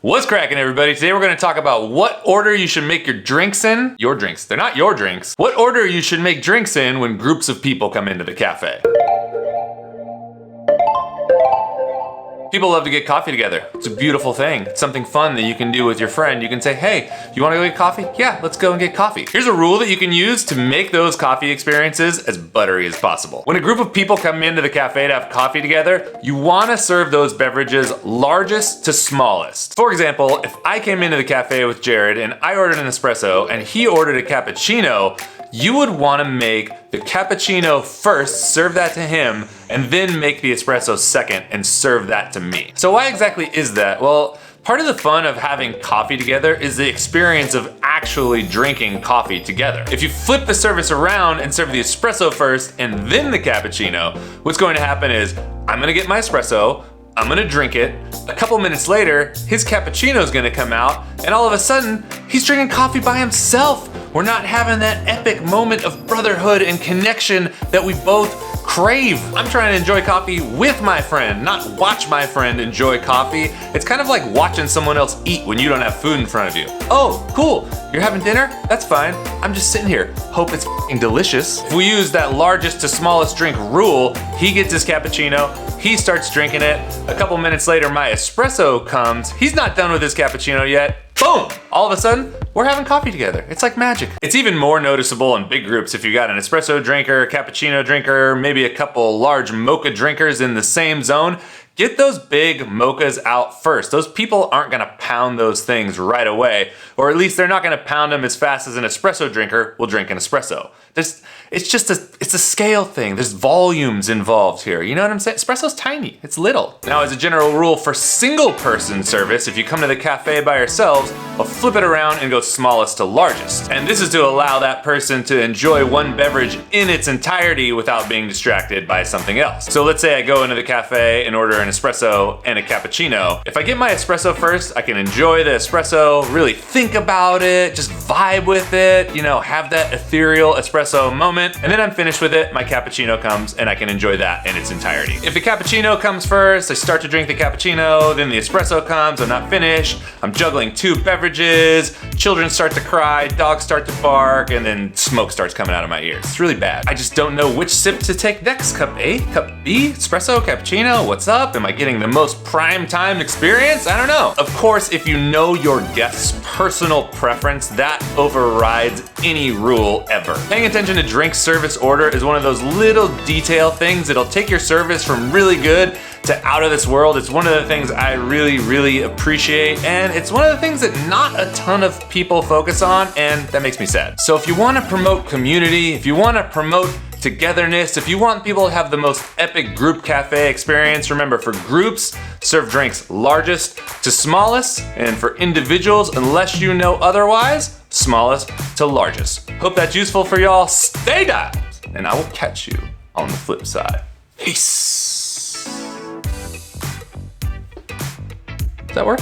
What's cracking, everybody? Today we're gonna talk about what order you should make your drinks in. Your drinks, they're not your drinks. What order you should make drinks in when groups of people come into the cafe. People love to get coffee together. It's a beautiful thing. It's something fun that you can do with your friend. You can say, hey, you wanna go get coffee? Yeah, let's go and get coffee. Here's a rule that you can use to make those coffee experiences as buttery as possible. When a group of people come into the cafe to have coffee together, you wanna serve those beverages largest to smallest. For example, if I came into the cafe with Jared and I ordered an espresso and he ordered a cappuccino, you would wanna make the cappuccino first, serve that to him, and then make the espresso second and serve that to me. So why exactly is that? Well, part of the fun of having coffee together is the experience of actually drinking coffee together. If you flip the service around and serve the espresso first and then the cappuccino, what's going to happen is I'm gonna get my espresso, I'm gonna drink it, a couple minutes later, his cappuccino is gonna come out, and all of a sudden, he's drinking coffee by himself. We're not having that epic moment of brotherhood and connection that we both crave. I'm trying to enjoy coffee with my friend, not watch my friend enjoy coffee. It's kind of like watching someone else eat when you don't have food in front of you. Oh, cool, you're having dinner? That's fine. I'm just sitting here. Hope it's f***ing delicious. If we use that largest to smallest drink rule, he gets his cappuccino, he starts drinking it. A couple minutes later, my espresso comes. He's not done with his cappuccino yet. Boom! All of a sudden, we're having coffee together. It's like magic. It's even more noticeable in big groups if you got an espresso drinker, a cappuccino drinker, maybe a couple large mocha drinkers in the same zone. Get those big mochas out first. Those people aren't gonna pound those things right away, or at least they're not gonna pound them as fast as an espresso drinker will drink an espresso. It's a scale thing. There's volumes involved here. You know what I'm saying? Espresso's tiny, it's little. Now, as a general rule for single person service, if you come to the cafe by yourselves, I'll flip it around and go smallest to largest. And this is to allow that person to enjoy one beverage in its entirety without being distracted by something else. So let's say I go into the cafe and order an espresso and a cappuccino. If I get my espresso first, I can enjoy the espresso, really think about it, just vibe with it, you know, have that ethereal espresso moment, and then I'm finished with it, my cappuccino comes, and I can enjoy that in its entirety. If the cappuccino comes first, I start to drink the cappuccino, then the espresso comes, I'm not finished, I'm juggling two beverages, children start to cry, dogs start to bark, and then smoke starts coming out of my ears. It's really bad. I just don't know which sip to take next. Cup A, cup B, espresso, cappuccino, what's up? Am I getting the most prime time experience? I don't know. Of course, if you know your guest's personal preference, that overrides any rule ever. Paying attention to drink service order is one of those little detail things that'll take your service from really good to out of this world. It's one of the things I really appreciate, and it's one of the things that not a ton of people focus on, and that makes me sad. So if you want to promote community, if you want to promote togetherness, if you want people to have the most epic group cafe experience, remember, for groups, serve drinks largest to smallest, and for individuals, unless you know otherwise, smallest to largest. Hope that's useful for y'all. Stay dialed, and I will catch you on the flip side. Peace. Does that work?